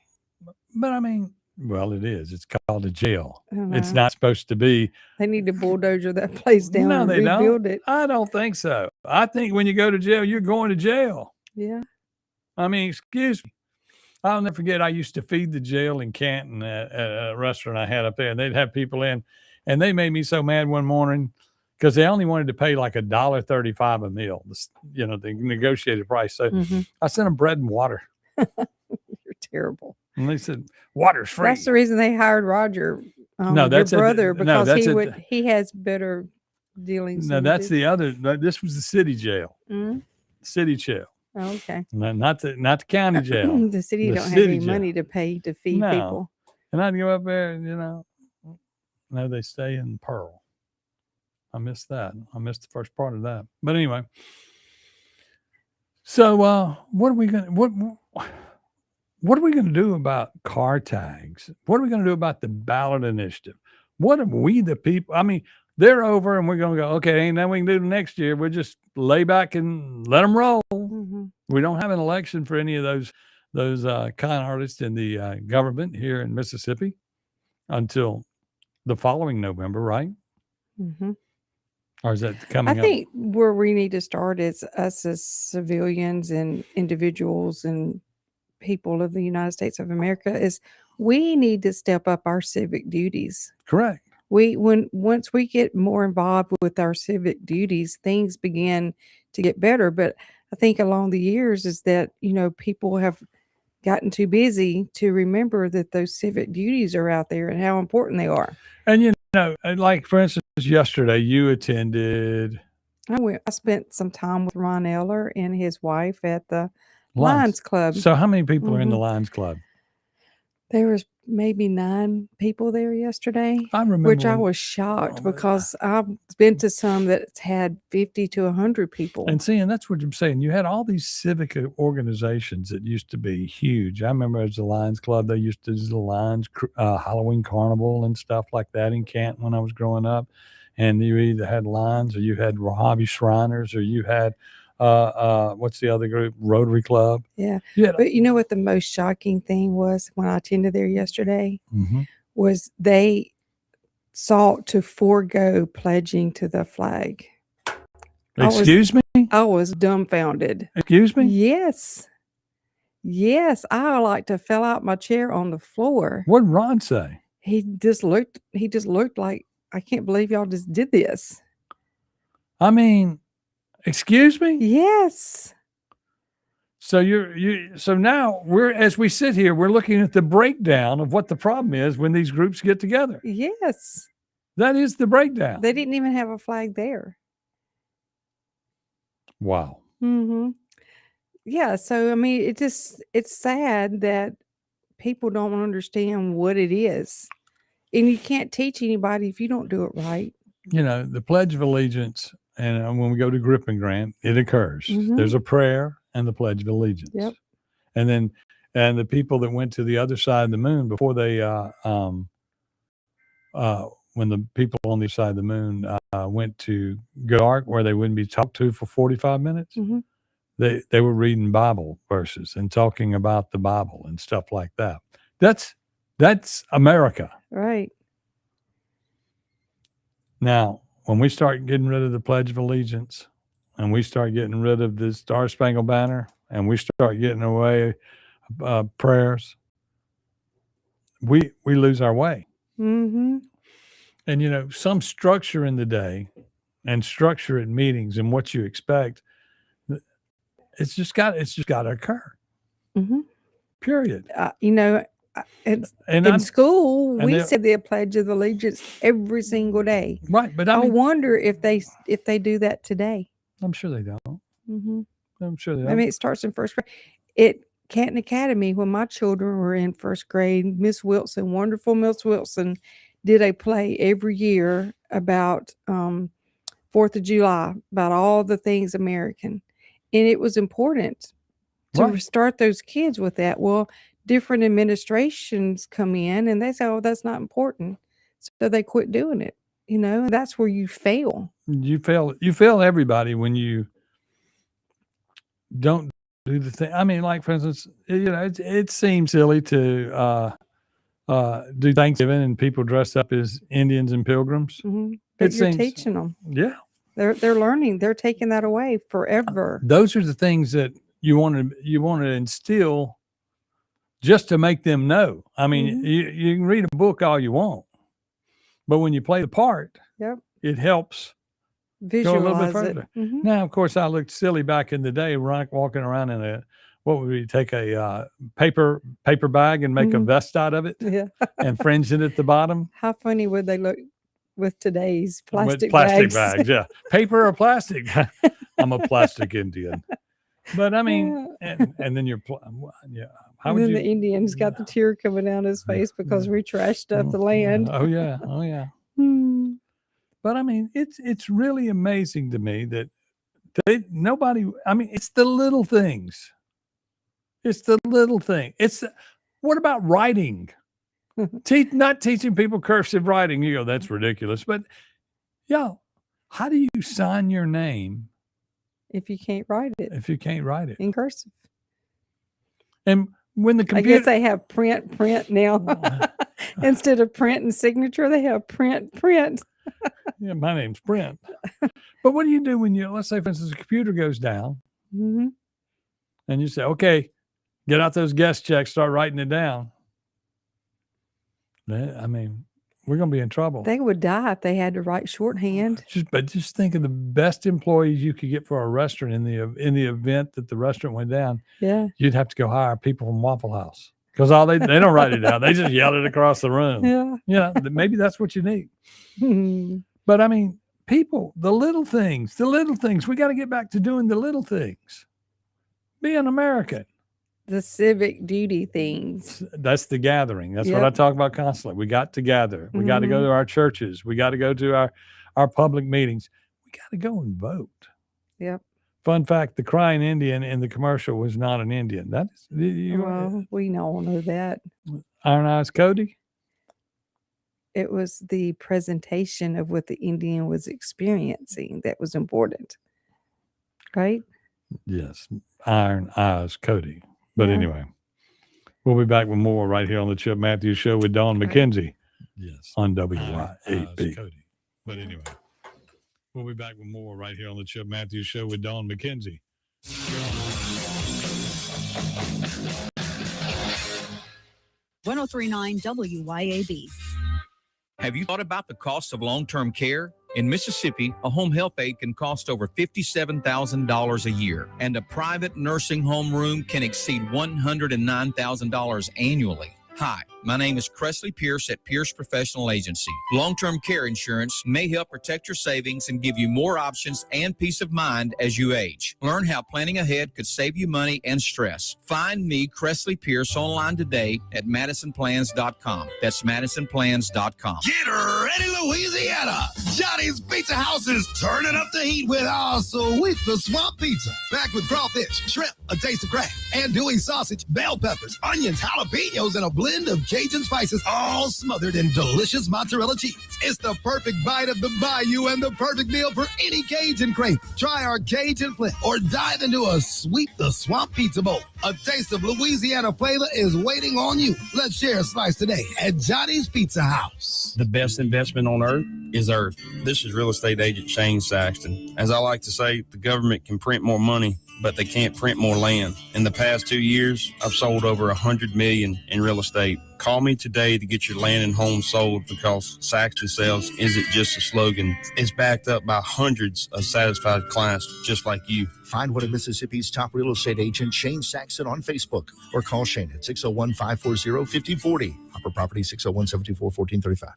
But I mean, well, it is. It's called a jail. It's know. not supposed to be. They need to bulldozer that place down No, and they rebuild don't. it. I don't think so. I think when you go to jail, you're going to jail. Yeah. I mean, excuse me. I'll never forget. I used to feed the jail in Canton at a restaurant I had up there, and they'd have people in, and they made me so mad one morning because they only wanted to pay like $1.35 a meal, the negotiated price. So I sent them bread and water. You're terrible. And they said, water's free. That's the reason they hired Roger, No, that's your brother, no, because that's he has better dealings. No, than that's you the other. This was the city jail. do. City jail. Oh, okay. Not the county jail. The city don't have city any jail. money to pay to feed No. people. And I'd go up there, and no, they stay in Pearl. I missed that. I missed the first part of that. But anyway, so what are we gonna do about car tags? What are we gonna do about the ballot initiative? What are we the people? I mean, they're over, and we're gonna go, okay, ain't nothing we can do next year. We'll just lay back and let them roll. We don't have an election for any of those con artists in the government here in Mississippi until the following November, right? Or is that coming I up? think where we need to start is us as civilians and individuals and people of the United States of America is we need to step up our civic duties. Correct. Once we get more involved with our civic duties, things begin to get better. But I think along the years is that, people have gotten too busy to remember that those civic duties are out there and how important they are. And like for instance, yesterday you attended. I spent some time with Ron Eller and his wife at the Lions Club. So how many people are in the Lions Club? There was maybe 9 people there yesterday. I remember, which I was shocked because I've been to some that's had 50 to 100 people. And that's what I'm saying. You had all these civic organizations that used to be huge. I remember as the Lions Club, they used to do the Lions Halloween Carnival and stuff like that in Canton when I was growing up. And you either had Lions or you had Hobby Shriners or you had what's the other group? Rotary Club. Yeah. But you know what the most shocking thing was when I attended there yesterday was they sought to forego pledging to the flag. Excuse me? I was dumbfounded. Excuse me? Yes. Yes. I like to fell out my chair on the floor. What did Ron say? He just looked like, I can't believe y'all just did this. I mean, excuse me? Yes. So so now as we sit here, we're looking at the breakdown of what the problem is when these groups get together. Yes. That is the breakdown. They didn't even have a flag there. Wow. Yeah. So, I mean, it's sad that people don't understand what it is. And you can't teach anybody if you don't do it right. The Pledge of Allegiance, and when we go to Grip and Grant, it occurs. There's a prayer and the Pledge of Allegiance. Yep. And then and the people that went to the other side of the moon before they when the people on the other side of the moon went to go dark where they wouldn't be talked to for 45 minutes, Mhm. they were reading Bible verses and talking about the Bible and stuff like that. That's America. Right. Now, when we start getting rid of the Pledge of Allegiance and we start getting rid of the Star Spangled Banner and we start getting away prayers, we lose our way. Mm-hmm. And, you know, some structure in the day and structure at meetings and what you expect, it's just got to occur. Mm-hmm. Period. You know, in school, we said the Pledge of Allegiance every single day. Right, but I wonder if they do that today. I'm sure they don't. Mm-hmm. I'm sure they don't. I mean, it starts in first grade. At Canton Academy, when my children were in first grade, Miss Wilson, wonderful Miss Wilson, did a play every year about 4th of July, about all the things American. And it was important to start those kids with that. Well, different administrations come in and they say, oh, that's not important. So they quit doing it. You know, and that's where you fail. You fail everybody when you don't do the thing. I mean, like, for instance, you know, it seems silly to do Thanksgiving and people dress up as Indians and pilgrims. Mm-hmm. But you're teaching them. Yeah. They're learning. They're taking that away forever. Those are the things that you want to instill just to make them know. I mean, you can read a book all you want, but when you play the part, it helps visualize go a little bit further. It. Now, of course, I looked silly back in the day, walking around in a, what would we take, a paper bag and make a vest out of it, and fringe it at the bottom. How funny would they look with today's plastic bags? bags, paper or plastic. I'm a plastic Indian, but I mean, and then you're, how would then you? The Indian's got the tear coming down his face because we trashed up the land. Oh yeah. But I mean, it's really amazing to me that nobody. I mean, it's the little things. It's the little thing. What about writing? Not teaching people cursive writing. You go, that's ridiculous. But how do you sign your name if you can't write it? If you can't write it in cursive. And when the computer, I guess they have print now. Instead of print and signature, they have print. Yeah, my name's Brent. But what do you do when let's say, for instance, the computer goes down, and you say, okay, get out those guest checks, start writing it down. I mean, we're going to be in trouble. They would die if they had to write shorthand. Just think of the best employees you could get for a restaurant in the event that the restaurant went down. Yeah, you'd have to go hire people from Waffle House because they don't write it down. They just yell it across the room. Yeah, maybe that's what you need. But I mean, people, the little things. We got to get back to doing the little things. Be an American. The civic duty things. That's the gathering. That's what I talk about constantly. We got to gather. We got to go to our churches. We got to go to our public meetings. We got to go and vote. Yep. Fun fact, the crying Indian in the commercial was not an Indian. We all know that. Iron Eyes Cody? It was the presentation of what the Indian was experiencing that was important. Right? Yes. Iron Eyes Cody. But anyway, we'll be back with more right here on the Chip Matthews Show with Dawn McKenzie. Yes. On WY8B. But anyway, we'll be back with more right here on the Chip Matthews Show with Dawn McKenzie. 1039 WYAB. Have you thought about the cost of long-term care? In Mississippi, a home health aide can cost over $57,000 a year, and a private nursing home room can exceed $109,000 annually. Hi, my name is Cressley Pierce at Pierce Professional Agency. Long-term care insurance may help protect your savings and give you more options and peace of mind as you age. Learn how planning ahead could save you money and stress. Find me, Cressley Pierce, online today at MadisonPlans.com. That's MadisonPlans.com. Get ready, Louisiana! Johnny's Pizza House is turning up the heat with our sweet the swamp pizza. Packed with crawfish, shrimp, a taste of crab, andouille sausage, bell peppers, onions, jalapenos, and a blend of Cajun spices, all smothered in delicious mozzarella cheese. It's the perfect bite of the bayou and the perfect meal for any Cajun crave. Try our Cajun flip or dive into a sweet the swamp pizza bowl. A taste of Louisiana flavor is waiting on you. Let's share a slice today at Johnny's Pizza House. The best investment on earth is earth. This is real estate agent Shane Saxton. As I like to say, the government can print more money, but they can't print more land. In the past 2 years, I've sold over $100 million in real estate. Call me today to get your land and home sold, because Saxton Sales isn't just a slogan. It's backed up by hundreds of satisfied clients just like you. Find one of Mississippi's top real estate agent, Shane Saxton, on Facebook, or call Shane at 601-540-5040. Hopper Property, 601-724-1435.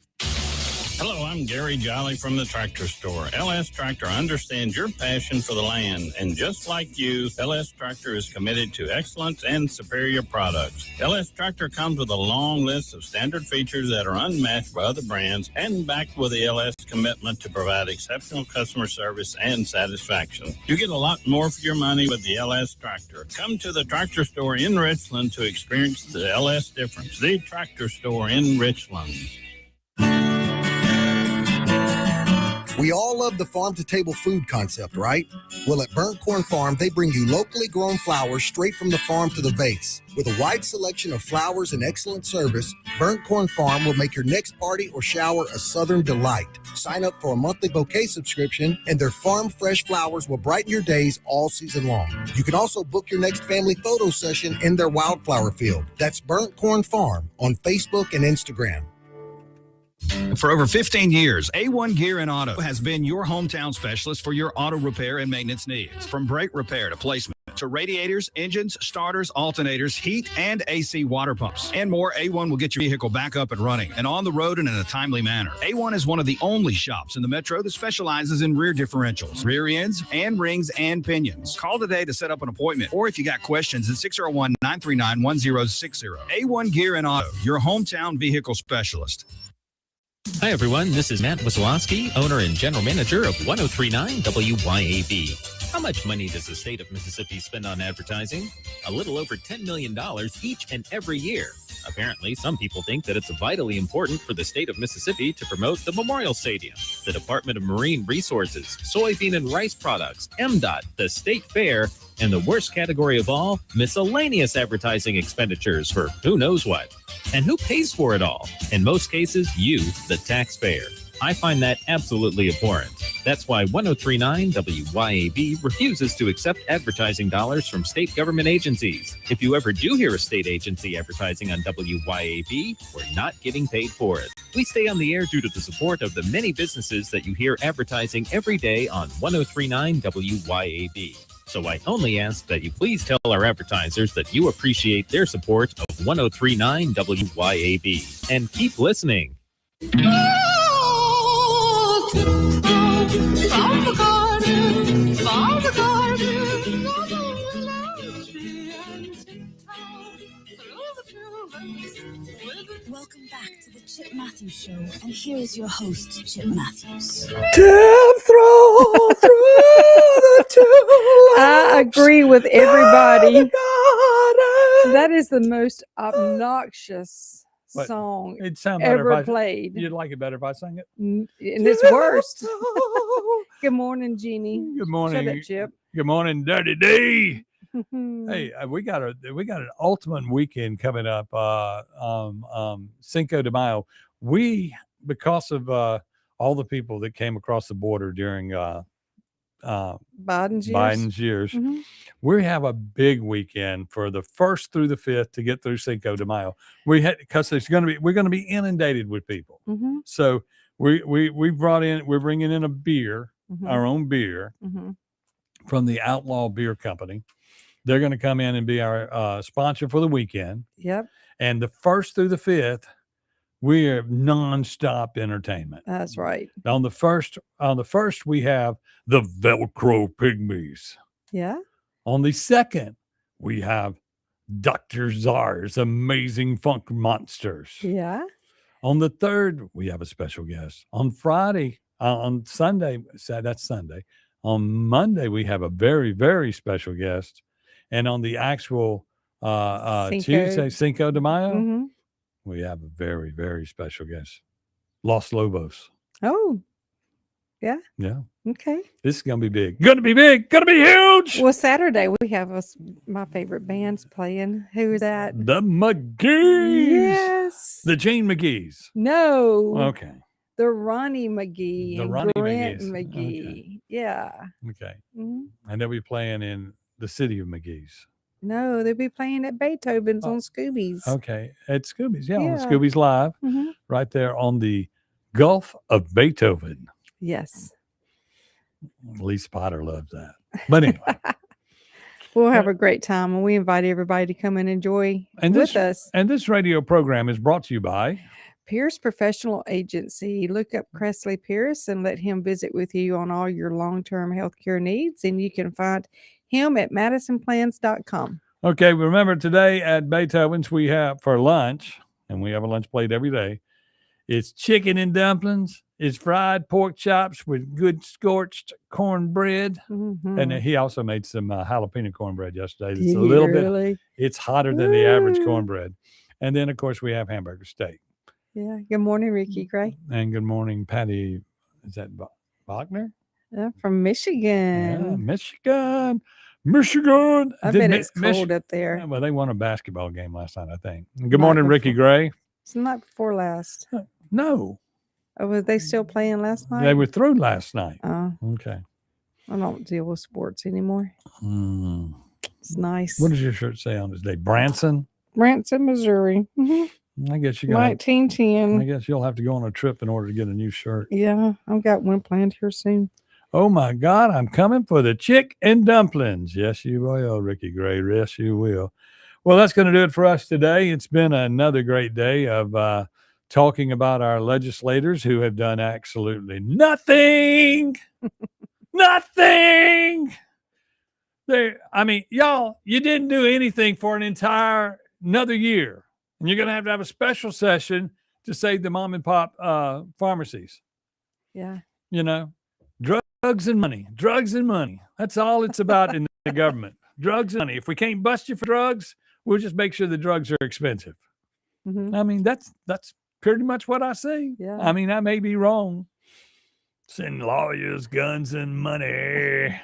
Hello, I'm Gary Jolly from the Tractor Store. LS Tractor understands your passion for the land, and just like you, LS Tractor is committed to excellence and superior products. LS Tractor comes with a long list of standard features that are unmatched by other brands, and backed with the LS commitment to provide exceptional customer service and satisfaction. You get a lot more for your money with the LS Tractor. Come to the Tractor Store in Richland to experience the LS difference. The Tractor Store in Richland. We all love the farm-to-table food concept, right? Well, at Burnt Corn Farm, they bring you locally grown flowers straight from the farm to the vase. With a wide selection of flowers and excellent service, Burnt Corn Farm will make your next party or shower a southern delight. Sign up for a monthly bouquet subscription, and their farm-fresh flowers will brighten your days all season long. You can also book your next family photo session in their wildflower field. That's Burnt Corn Farm on Facebook and Instagram. For over 15 years, A1 Gear and Auto has been your hometown specialist for your auto repair and maintenance needs. From brake repair to placement to radiators, engines, starters, alternators, heat, and AC water pumps, and more, A1 will get your vehicle back up and running and on the road and in a timely manner. A1 is one of the only shops in the metro that specializes in rear differentials, rear ends, and rings and pinions. Call today to set up an appointment, or if you got questions, at 601-939-1060. A1 Gear and Auto, your hometown vehicle specialist. Hi, everyone. This is Matt Wasilowski, owner and general manager of 1039 WYAB. How much money does the state of Mississippi spend on advertising? A little over $10 million each and every year. Apparently, some people think that it's vitally important for the state of Mississippi to promote the Memorial Stadium, the Department of Marine Resources, soybean and rice products, MDOT, the State Fair, and the worst category of all, miscellaneous advertising expenditures for who knows what. And who pays for it all? In most cases, you, the taxpayer. I find that absolutely abhorrent. That's why 1039 WYAB refuses to accept advertising dollars from state government agencies. If you ever do hear a state agency advertising on WYAB, we're not getting paid for it. We stay on the air due to the support of the many businesses that you hear advertising every day on 1039 WYAB. So I only ask that you please tell our advertisers that you appreciate their support of 1039 WYAB. And keep listening. Welcome back to the Chip Matthews Show, and here is your host, Chip Matthews. I agree with everybody. That is the most obnoxious song It'd sound better ever if I, played. You'd like it better if I sang it? And it's worst. Good morning, Jeannie. Good morning. Shut up, Chip. Good morning, Dirty D. Hey, we got an ultimate weekend coming up. Cinco de Mayo. Because of all the people that came across the border during Biden's years, Mm-hmm. we have a big weekend for the 1st through the 5th to get through Cinco de Mayo. Because we're going to be inundated with people. Mm-hmm. So we're bringing in a beer, Mm-hmm. our own beer, Mm-hmm. from the Outlaw Beer Company. They're going to come in and be our sponsor for the weekend. Yep. And the 1st through the 5th, we are nonstop entertainment. That's right. On the first, we have the Velcro Pygmies. Yeah. On the 2nd, we have Dr. Czar's Amazing Funk Monsters. Yeah. On the 3rd, we have a special guest. On Friday, On Sunday, that's Sunday. On Monday, we have a very, very special guest. And on the actual Tuesday, Cinco de Mayo, Mm-hmm. we have a very, very special guest. Los Lobos. Oh, yeah. Yeah. Okay. This is going to be big. Going to be big. Going to be huge. Well, Saturday we have my favorite bands playing. Who is that? The McGee's. Yes. The Jane McGee's. No. Okay. The Ronnie McGee. The and Ronnie Brent McGee's. McGee. Okay. Yeah. Okay. Mhm. And they'll be playing in the city of McGee's. No, they'll be playing at Beethoven's on Scooby's. Okay. At Scooby's. Yeah. On Yeah. Scooby's Live. Mhm. Right there on the Gulf of Beethoven. Yes. Lee Potter loves that. But anyway. We'll have a great time, and we invite everybody to come and enjoy with us. And this radio program is brought to you by Pierce Professional Agency. Look up Cressley Pierce and let him visit with you on all your long-term healthcare needs. And you can find him at madisonplans.com. Okay, remember today at Beethoven's we have for lunch, and we have a lunch plate every day. It's chicken and dumplings. It's fried pork chops with good scorched cornbread. Mm-hmm. And he also made some jalapeno cornbread yesterday. It's Did a he little really? bit, it's hotter than the average Ooh. cornbread. And then, of course, we have hamburger steak. Yeah. Good morning, Ricky Gray. And good morning, Patty. Is that Wagner? From Michigan. Yeah, Michigan. Michigan. I Did bet Mi- it's cold up there. Yeah, well, they won a basketball game last night, I think. Good morning, Ricky Gray. It's the night before last. No. Oh, were they still playing last night? They were through last night. Oh. Okay. I don't deal with sports anymore. Mm. It's nice. What does your shirt say on this day? Branson? Branson, Missouri. I guess you got 1910. I guess you'll have to go on a trip in order to get a new shirt. Yeah, I've got one planned here soon. Oh my God, I'm coming for the chick and dumplings. Yes, you will, Ricky Gray. Yes, you will. Well, that's going to do it for us today. It's been another great day of talking about our legislators who have done absolutely nothing. Nothing. I mean, y'all, you didn't do anything for another year. And you're going to have a special session to save the mom and pop pharmacies. Yeah. You know, drugs and money. That's all it's about in the government. Drugs and money. If we can't bust you for drugs, we'll just make sure the drugs are expensive. Mm-hmm. I mean, that's pretty much what I see. Yeah. I mean, I may be wrong. Send lawyers, guns, and money.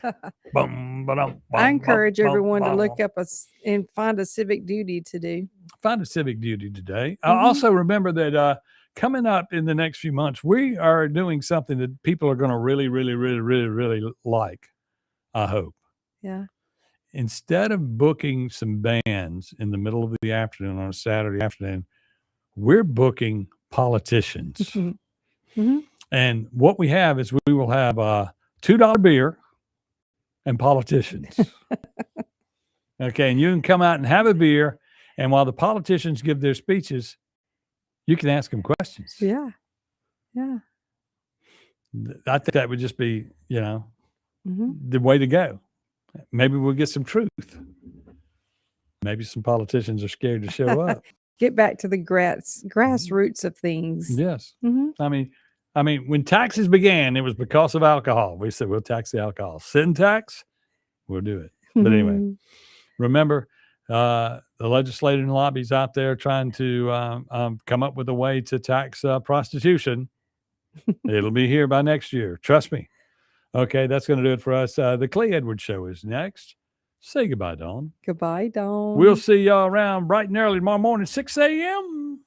Bum, ba-dum, bum, I encourage bum, everyone bum, to look up and find a civic duty to do. Find a civic duty today. Mm-hmm. Also remember that coming up in the next few months, we are doing something that people are going to really, really, really, really, really like, I hope. Yeah. Instead of booking some bands in the middle of the afternoon on a Saturday afternoon, we're booking politicians. Mm-hmm. And what we have is we will have $2 beer and politicians. Okay, and you can come out and have a beer, and while the politicians give their speeches, you can ask them questions. Yeah. Yeah. I think that would just be, Mm-hmm. the way to go. Maybe we'll get some truth. Maybe some politicians are scared to show up. Get back to the grassroots of things. Yes. Mm-hmm. I mean, when taxes began, it was because of alcohol. We said, we'll tax the alcohol. Sin tax, we'll do it. But anyway, remember, the legislative lobbies out there trying to come up with a way to tax prostitution. It'll be here by next year. Trust me. Okay, that's going to do it for us. The Clay Edwards Show is next. Say goodbye, Dawn. Goodbye, Dawn. We'll see y'all around bright and early tomorrow morning, 6 a.m.